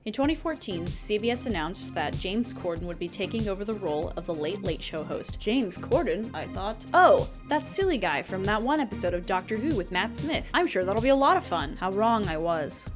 In 2014, CBS announced that James Corden would be taking over the role of the Late Late Show host. James Corden, I thought. Oh, that silly guy from that one episode of Doctor Who with Matt Smith. I'm sure that'll be a lot of fun. How wrong I was.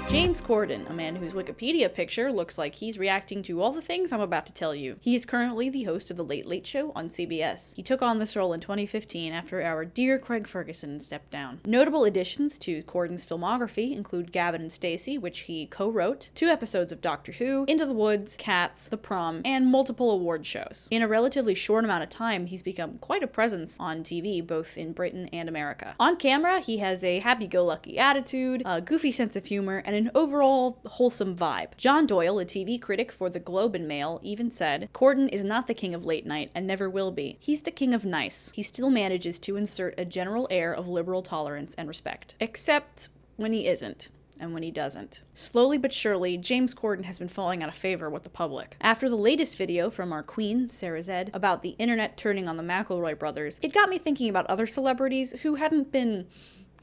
James Corden, a man whose Wikipedia picture looks like he's reacting to all the things I'm about to tell you. He is currently the host of The Late Late Show on CBS. He took on this role in 2015 after our dear Craig Ferguson stepped down. Notable additions to Corden's filmography include Gavin and Stacey, which he co-wrote, 2 episodes of Doctor Who, Into the Woods, Cats, The Prom, and multiple award shows. In a relatively short amount of time, he's become quite a presence on TV, both in Britain and America. On camera, he has a happy-go-lucky attitude, a goofy sense of humor, and an overall wholesome vibe. John Doyle, a TV critic for the Globe and Mail, even said, "Corden is not the king of late night and never will be. He's the king of nice. He still manages to insert a general air of liberal tolerance and respect. Except when he isn't. And when he doesn't." Slowly but surely, James Corden has been falling out of favor with the public. After the latest video from our queen, Sarah Zed, about the internet turning on the McElroy brothers, it got me thinking about other celebrities who hadn't been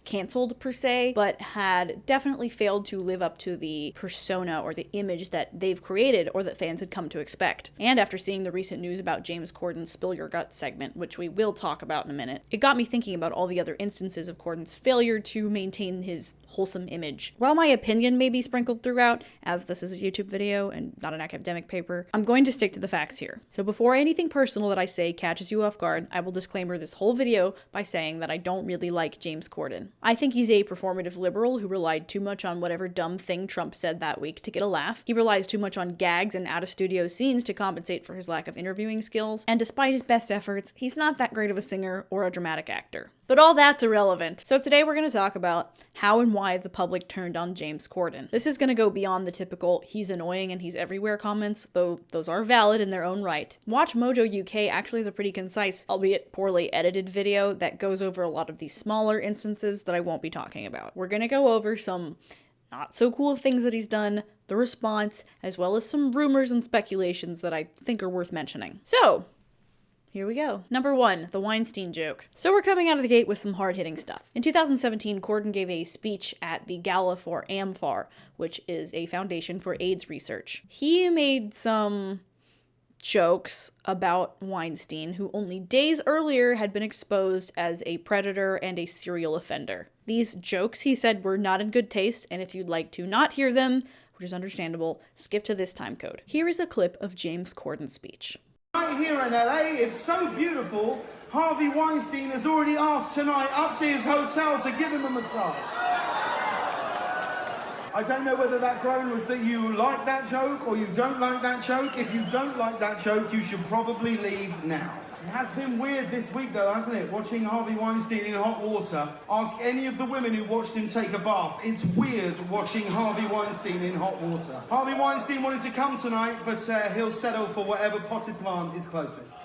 canceled per se, but had definitely failed to live up to the persona or the image that they've created or that fans had come to expect. And after seeing the recent news about James Corden's Spill Your Guts segment, which we will talk about in a minute, it got me thinking about all the other instances of Corden's failure to maintain his wholesome image. While my opinion may be sprinkled throughout, as this is a YouTube video and not an academic paper, I'm going to stick to the facts here. So before anything personal that I say catches you off guard, I will disclaimer this whole video by saying that I don't really like James Corden. I think he's a performative liberal who relied too much on whatever dumb thing Trump said that week to get a laugh. He relies too much on gags and out-of-studio scenes to compensate for his lack of interviewing skills, and despite his best efforts, he's not that great of a singer or a dramatic actor. But all that's irrelevant. So today we're going to talk about how and why the public turned on James Corden. This is going to go beyond the typical "he's annoying and he's everywhere" comments, though those are valid in their own right. Watch Mojo UK actually has a pretty concise, albeit poorly edited video that goes over a lot of these smaller instances that I won't be talking about. We're going to go over some not so cool things that he's done, the response, as well as some rumors and speculations that I think are worth mentioning. So, here we go. Number 1, the Weinstein joke. So we're coming out of the gate with some hard-hitting stuff. In 2017, Corden gave a speech at the gala for AMFAR, which is a foundation for AIDS research. He made some jokes about Weinstein, who only days earlier had been exposed as a predator and a serial offender. These jokes, he said, were not in good taste, and if you'd like to not hear them, which is understandable, skip to this time code. Here is a clip of James Corden's speech. Right here in LA, it's so beautiful. Harvey Weinstein has already asked tonight up to his hotel to give him a massage. I don't know whether that groan was that you like that joke or you don't like that joke. If you don't like that joke, you should probably leave now. It has been weird this week though, hasn't it? Watching Harvey Weinstein in hot water. Ask any of the women who watched him take a bath. It's weird watching Harvey Weinstein in hot water. Harvey Weinstein wanted to come tonight, but he'll settle for whatever potted plant is closest.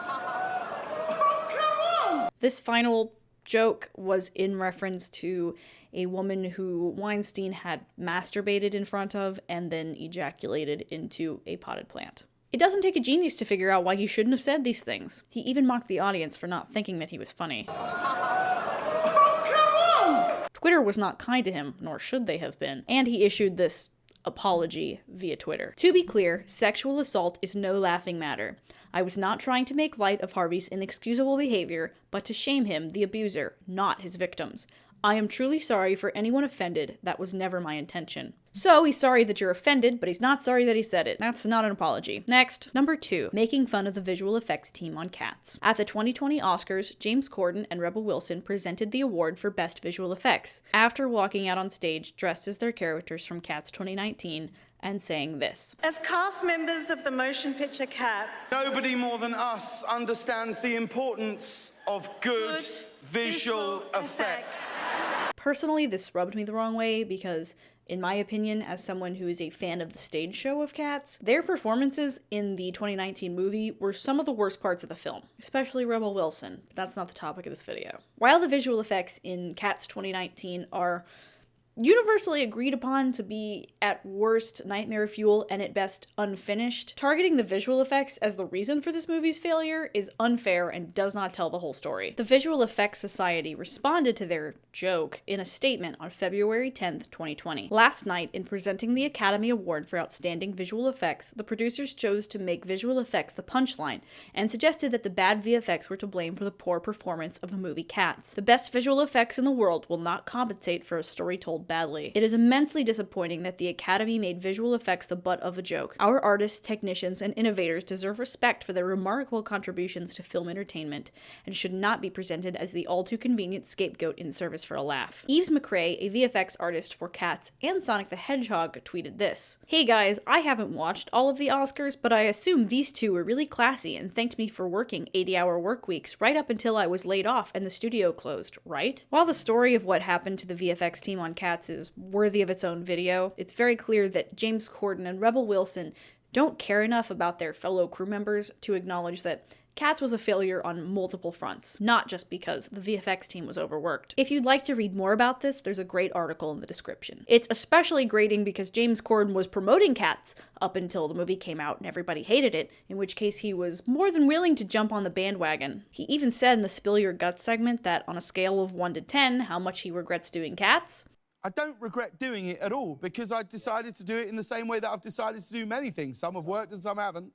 Oh, come on! This final joke was in reference to a woman who Weinstein had masturbated in front of and then ejaculated into a potted plant. It doesn't take a genius to figure out why he shouldn't have said these things. He even mocked the audience for not thinking that he was funny. Oh, come on! Twitter was not kind to him, nor should they have been, and he issued this apology via Twitter. To be clear, sexual assault is no laughing matter. I was not trying to make light of Harvey's inexcusable behavior, but to shame him, the abuser, not his victims. I am truly sorry for anyone offended. That was never my intention. So, he's sorry that you're offended, but he's not sorry that he said it. That's not an apology. Next, number 2, making fun of the visual effects team on Cats. At the 2020 Oscars, James Corden and Rebel Wilson presented the award for Best Visual Effects, after walking out on stage dressed as their characters from Cats 2019 and saying this. As cast members of the motion picture Cats, Nobody more than us understands the importance of good visual effects. Personally, this rubbed me the wrong way because, in my opinion, as someone who is a fan of the stage show of Cats, their performances in the 2019 movie were some of the worst parts of the film, especially Rebel Wilson, but that's not the topic of this video. While the visual effects in Cats 2019 are universally agreed upon to be at worst nightmare fuel and at best unfinished, targeting the visual effects as the reason for this movie's failure is unfair and does not tell the whole story. The Visual Effects Society responded to their joke in a statement on February 10th, 2020. Last night, in presenting the Academy Award for Outstanding Visual Effects, the producers chose to make visual effects the punchline and suggested that the bad VFX were to blame for the poor performance of the movie Cats. The best visual effects in the world will not compensate for a story told badly. It is immensely disappointing that the Academy made visual effects the butt of a joke. Our artists, technicians, and innovators deserve respect for their remarkable contributions to film entertainment and should not be presented as the all-too-convenient scapegoat in service for a laugh. Yves McRae, a VFX artist for Cats and Sonic the Hedgehog, tweeted this: "Hey guys, I haven't watched all of the Oscars, but I assume these two were really classy and thanked me for working 80-hour work weeks right up until I was laid off and the studio closed, right?" While the story of what happened to the VFX team on Cats is worthy of its own video, it's very clear that James Corden and Rebel Wilson don't care enough about their fellow crew members to acknowledge that Cats was a failure on multiple fronts, not just because the VFX team was overworked. If you'd like to read more about this, there's a great article in the description. It's especially grating because James Corden was promoting Cats up until the movie came out and everybody hated it, in which case he was more than willing to jump on the bandwagon. He even said in the Spill Your Guts segment that on a scale of 1 to 10, how much he regrets doing Cats. I don't regret doing it at all because I decided to do it in the same way that I've decided to do many things. Some have worked and some haven't.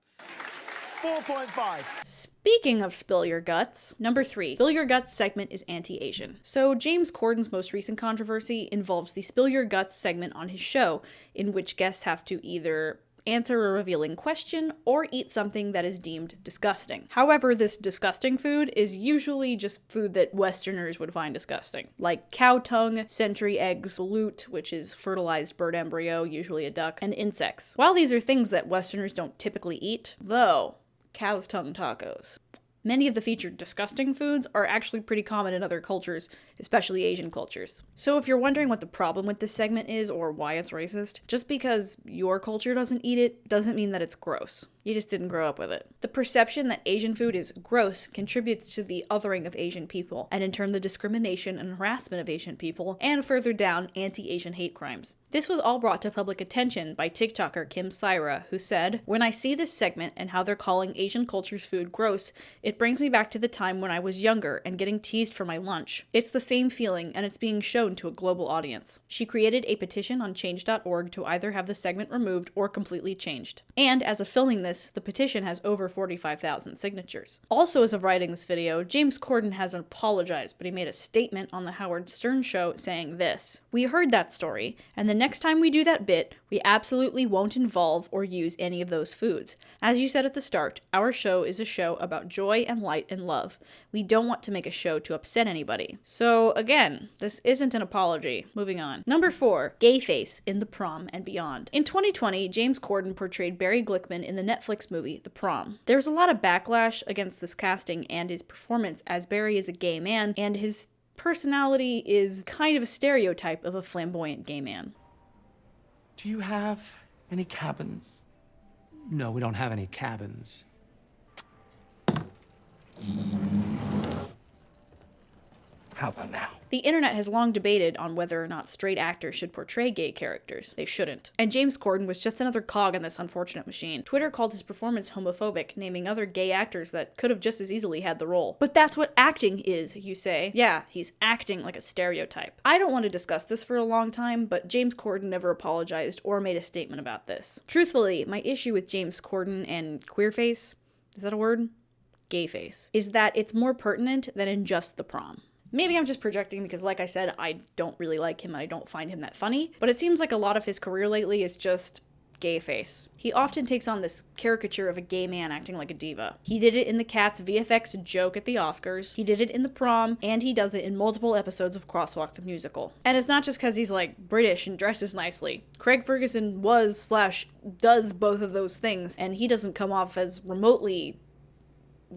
4.5. Speaking of Spill Your Guts, number 3, Spill Your Guts segment is anti-Asian. So James Corden's most recent controversy involves the Spill Your Guts segment on his show, in which guests have to either answer a revealing question or eat something that is deemed disgusting. However, this disgusting food is usually just food that Westerners would find disgusting, like cow tongue, century eggs, balut, which is fertilized bird embryo, usually a duck, and insects. While these are things that Westerners don't typically eat, though, cow's tongue tacos. Many of the featured disgusting foods are actually pretty common in other cultures, especially Asian cultures. So if you're wondering what the problem with this segment is or why it's racist, just because your culture doesn't eat it doesn't mean that it's gross. You just didn't grow up with it. The perception that Asian food is gross contributes to the othering of Asian people, and in turn the discrimination and harassment of Asian people, and further down, anti-Asian hate crimes. This was all brought to public attention by TikToker Kim Syra, who said, "When I see this segment and how they're calling Asian culture's food gross, it brings me back to the time when I was younger and getting teased for my lunch. It's the same feeling, and it's being shown to a global audience." She created a petition on change.org to either have the segment removed or completely changed. And as of filming this, the petition has over 45,000 signatures. Also, as of writing this video, James Corden hasn't apologized, but he made a statement on the Howard Stern show saying this: "We heard that story, and the next time we do that bit, we absolutely won't involve or use any of those foods. As you said at the start, our show is a show about joy and light and love. We don't want to make a show to upset anybody." So again, this isn't an apology. Moving on. Number 4, gay face in The Prom and Beyond. In 2020, James Corden portrayed Barry Glickman in the Netflix movie The Prom. There's a lot of backlash against this casting and his performance, as Barry is a gay man and his personality is kind of a stereotype of a flamboyant gay man. Do you have any cabins? No, we don't have any cabins. How about now? The internet has long debated on whether or not straight actors should portray gay characters. They shouldn't. And James Corden was just another cog in this unfortunate machine. Twitter called his performance homophobic, naming other gay actors that could have just as easily had the role. But that's what acting is, you say. Yeah, he's acting like a stereotype. I don't want to discuss this for a long time, but James Corden never apologized or made a statement about this. Truthfully, my issue with James Corden and queerface, is that a word? Gayface, is that it's more pertinent than in just The Prom. Maybe I'm just projecting because, like I said, I don't really like him and I don't find him that funny, but it seems like a lot of his career lately is just gay face. He often takes on this caricature of a gay man acting like a diva. He did it in the Cats VFX Joke at the Oscars, he did it in The Prom, and he does it in multiple episodes of Crosswalk the Musical. And it's not just because he's like British and dresses nicely. Craig Ferguson was/does both of those things, and he doesn't come off as remotely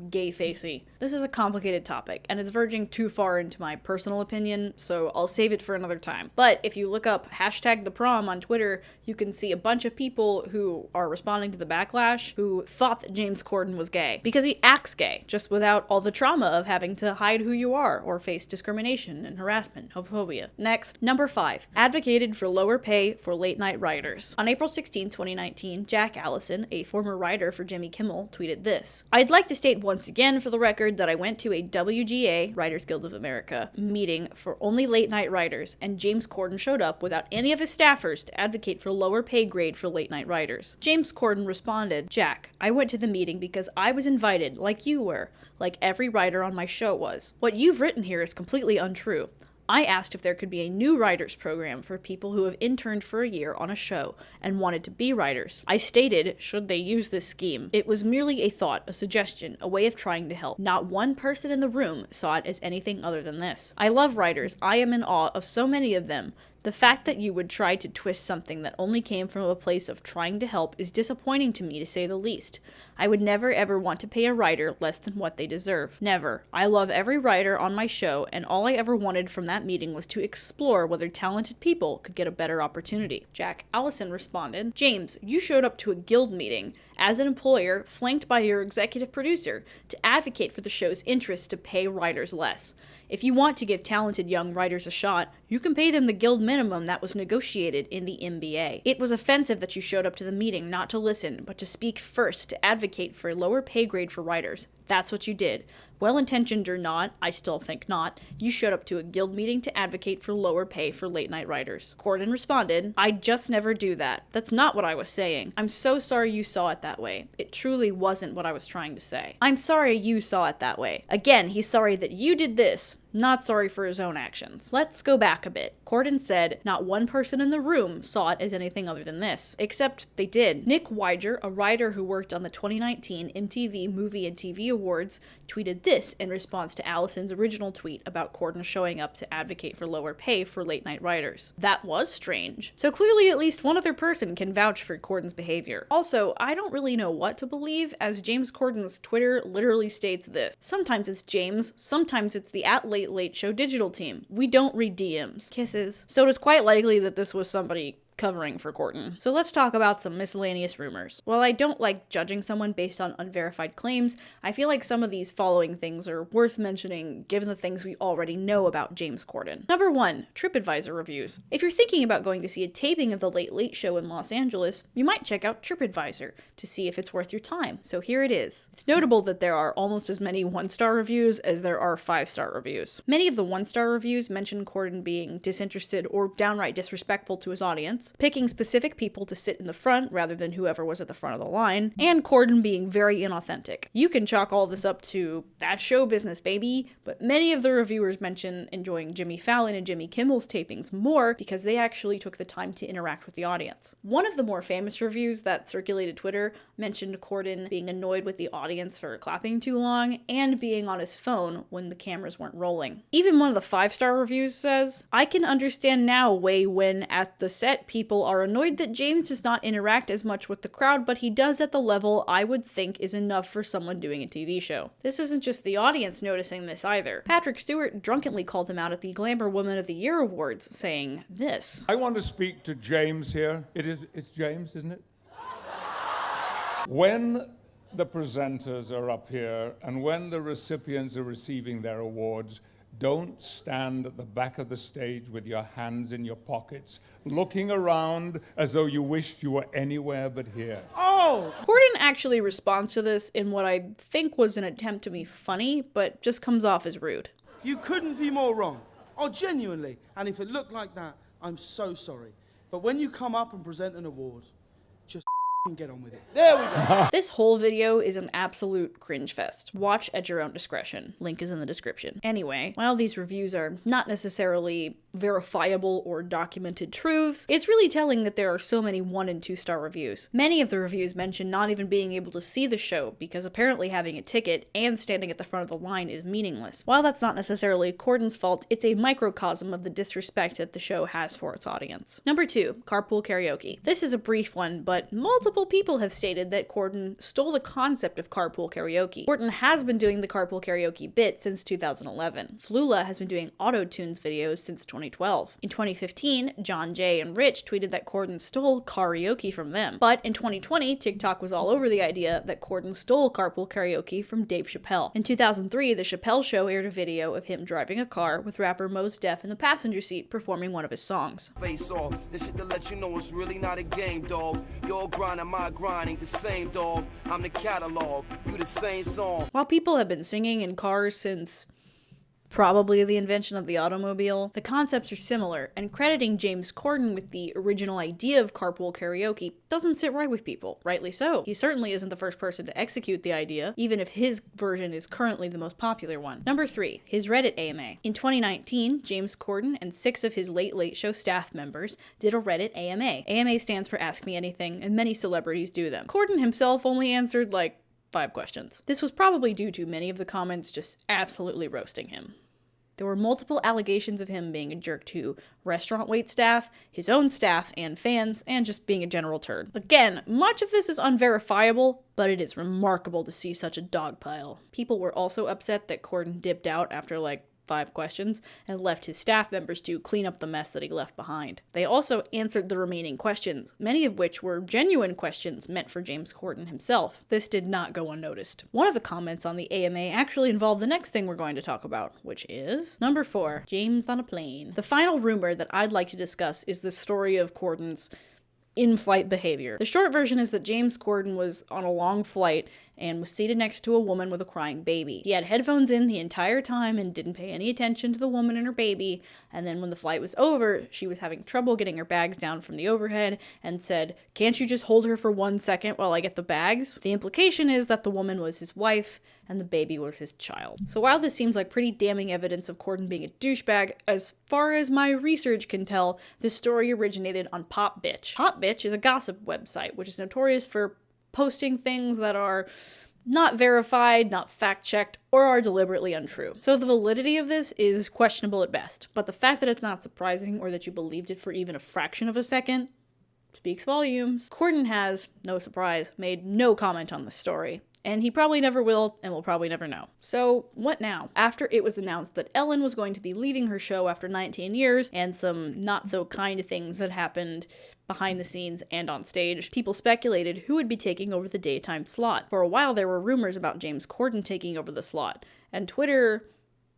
gay-facey. This is a complicated topic, and it's verging too far into my personal opinion, so I'll save it for another time. But if you look up #theprom on Twitter, you can see a bunch of people who are responding to the backlash who thought that James Corden was gay. Because he acts gay, just without all the trauma of having to hide who you are or face discrimination and harassment, homophobia. Next, number 5. Advocated for lower pay for late-night writers. On April 16, 2019, Jack Allison, a former writer for Jimmy Kimmel, tweeted this: "I'd like to state once again for the record that I went to a WGA, Writers Guild of America, meeting for only late-night writers, and James Corden showed up without any of his staffers to advocate for lower pay grade for late-night writers." James Corden responded, "Jack, I went to the meeting because I was invited, like you were, like every writer on my show was. What you've written here is completely untrue. I asked if there could be a new writers program for people who have interned for a year on a show and wanted to be writers. I stated, should they use this scheme? It was merely a thought, a suggestion, a way of trying to help. Not one person in the room saw it as anything other than this. I love writers. I am in awe of so many of them. The fact that you would try to twist something that only came from a place of trying to help is disappointing to me, to say the least. I would never ever want to pay a writer less than what they deserve. Never. I love every writer on my show, and all I ever wanted from that meeting was to explore whether talented people could get a better opportunity." Jack Allison responded, "James, you showed up to a guild meeting as an employer, flanked by your executive producer, to advocate for the show's interests to pay writers less. If you want to give talented young writers a shot, you can pay them the guild minimum that was negotiated in the MBA. It was offensive that you showed up to the meeting not to listen, but to speak first to advocate for a lower pay grade for writers. That's what you did. Well-intentioned or not, I still think not, you showed up to a guild meeting to advocate for lower pay for late-night writers." Corden responded, "I'd just never do that. That's not what I was saying. I'm so sorry you saw it that way. It truly wasn't what I was trying to say. I'm sorry you saw it that way." Again, he's sorry that you did this, not sorry for his own actions. Let's go back a bit. Corden said not one person in the room saw it as anything other than this. Except they did. Nick Weiger, a writer who worked on the 2019 MTV Movie and TV Awards, tweeted this in response to Allison's original tweet about Corden showing up to advocate for lower pay for late-night writers. That was strange. So clearly at least one other person can vouch for Corden's behavior. Also, I don't really know what to believe, as James Corden's Twitter literally states this: "Sometimes it's James, sometimes it's the @LateLate Show digital team. We don't read DMs. Kisses." So it is quite likely that this was somebody covering for Corden. So let's talk about some miscellaneous rumors. While I don't like judging someone based on unverified claims, I feel like some of these following things are worth mentioning given the things we already know about James Corden. Number 1, TripAdvisor reviews. If you're thinking about going to see a taping of The Late Late Show in Los Angeles, you might check out TripAdvisor to see if it's worth your time. So here it is. It's notable that there are almost as many 1-star reviews as there are 5-star reviews. Many of the 1-star reviews mention Corden being disinterested or downright disrespectful to his audience, picking specific people to sit in the front rather than whoever was at the front of the line, and Corden being very inauthentic. You can chalk all this up to "that's show business, baby," but many of the reviewers mention enjoying Jimmy Fallon and Jimmy Kimmel's tapings more because they actually took the time to interact with the audience. One of the more famous reviews that circulated Twitter mentioned Corden being annoyed with the audience for clapping too long and being on his phone when the cameras weren't rolling. Even one of the 5-star reviews says, "I can understand now when at the set people are annoyed that James does not interact as much with the crowd, but he does at the level I would think is enough for someone doing a TV show." This isn't just the audience noticing this either. Patrick Stewart drunkenly called him out at the Glamour Woman of the Year Awards, saying this: "I want to speak to James here. It's James, isn't it? When the presenters are up here and when the recipients are receiving their awards, don't stand at the back of the stage with your hands in your pockets, looking around as though you wished you were anywhere but here." Oh! Corden actually responds to this in what I think was an attempt to be funny, but just comes off as rude. You couldn't be more wrong. Oh, genuinely. And if it looked like that, I'm so sorry. But when you come up and present an award, just get on with it. There we go. This whole video is an absolute cringe fest. Watch at your own discretion. Link is in the description. Anyway, while these reviews are not necessarily verifiable or documented truths, it's really telling that there are so many 1 and 2 star reviews. Many of the reviews mention not even being able to see the show because apparently having a ticket and standing at the front of the line is meaningless. While that's not necessarily Corden's fault, it's a microcosm of the disrespect that the show has for its audience. Number 2, carpool karaoke. This is a brief one, but multiple people have stated that Corden stole the concept of carpool karaoke. Corden has been doing the carpool karaoke bit since 2011. Flula has been doing auto-tunes videos since 2012. In 2015, John Jay and Rich tweeted that Corden stole karaoke from them. But in 2020, TikTok was all over the idea that Corden stole carpool karaoke from Dave Chappelle. In 2003, The Chappelle Show aired a video of him driving a car with rapper Mos Def in the passenger seat performing one of his songs. Face off, this shit to let you know it's really not a game, dog. Your grind and my grind ain't the same, dog. I'm the catalog, you the same song. While people have been singing in cars since probably the invention of the automobile, the concepts are similar, and crediting James Corden with the original idea of carpool karaoke doesn't sit right with people, rightly so. He certainly isn't the first person to execute the idea, even if his version is currently the most popular one. Number 3, his Reddit AMA. In 2019, James Corden and 6 of his Late Late Show staff members did a Reddit AMA. AMA stands for Ask Me Anything, and many celebrities do them. Corden himself only answered like 5 questions. This was probably due to many of the comments just absolutely roasting him. There were multiple allegations of him being a jerk to restaurant waitstaff, his own staff, and fans, and just being a general turd. Again, much of this is unverifiable, but it is remarkable to see such a dog pile. People were also upset that Corden dipped out after like 5 questions and left his staff members to clean up the mess that he left behind. They also answered the remaining questions, many of which were genuine questions meant for James Corden himself. This did not go unnoticed. One of the comments on the AMA actually involved the next thing we're going to talk about, which is number 4, James on a plane. The final rumor that I'd like to discuss is the story of Corden's in-flight behavior. The short version is that James Corden was on a long flight and was seated next to a woman with a crying baby. He had headphones in the entire time and didn't pay any attention to the woman and her baby, and then when the flight was over, she was having trouble getting her bags down from the overhead and said, "Can't you just hold her for 1 second while I get the bags?" The implication is that the woman was his wife and the baby was his child. So while this seems like pretty damning evidence of Corden being a douchebag, as far as my research can tell, this story originated on Pop Bitch. Pop Bitch is a gossip website, which is notorious for posting things that are not verified, not fact-checked, or are deliberately untrue. So the validity of this is questionable at best, but the fact that it's not surprising or that you believed it for even a fraction of a second speaks volumes. Corden has, no surprise, made no comment on this story. And he probably never will, and will probably never know. So, what now? After it was announced that Ellen was going to be leaving her show after 19 years, and some not-so-kind things that happened behind the scenes and on stage, people speculated who would be taking over the daytime slot. For a while, there were rumors about James Corden taking over the slot, and Twitter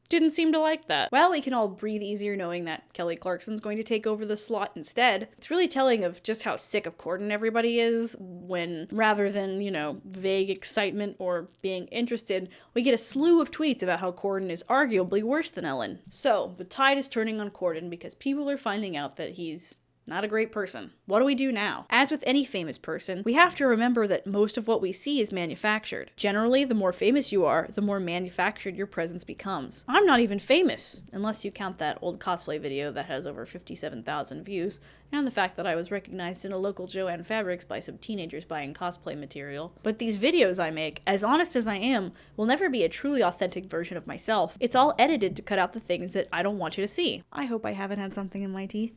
didn't seem to like that. Well, we can all breathe easier knowing that Kelly Clarkson's going to take over the slot instead. It's really telling of just how sick of Corden everybody is when, rather than, vague excitement or being interested, we get a slew of tweets about how Corden is arguably worse than Ellen. So, the tide is turning on Corden because people are finding out that he's not a great person. What do we do now? As with any famous person, we have to remember that most of what we see is manufactured. Generally, the more famous you are, the more manufactured your presence becomes. I'm not even famous, unless you count that old cosplay video that has over 57,000 views, and the fact that I was recognized in a local Joann Fabrics by some teenagers buying cosplay material. But these videos I make, as honest as I am, will never be a truly authentic version of myself. It's all edited to cut out the things that I don't want you to see. I hope I haven't had something in my teeth.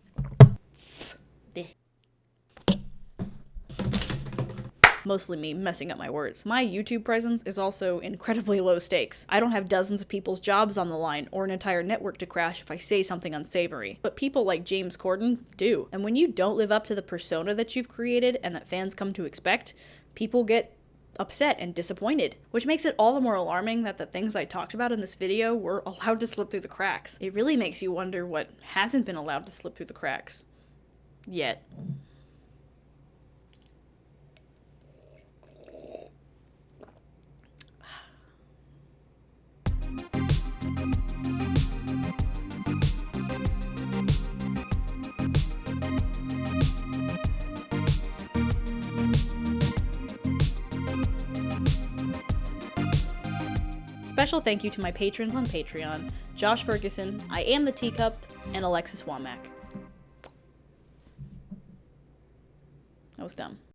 Mostly me messing up my words. My YouTube presence is also incredibly low stakes. I don't have dozens of people's jobs on the line or an entire network to crash if I say something unsavory. But people like James Corden do. And when you don't live up to the persona that you've created and that fans come to expect, people get upset and disappointed, which makes it all the more alarming that the things I talked about in this video were allowed to slip through the cracks. It really makes you wonder what hasn't been allowed to slip through the cracks. Yet. Special thank you to my patrons on Patreon, Josh Ferguson, I Am the Teacup, and Alexis Womack. That was dumb.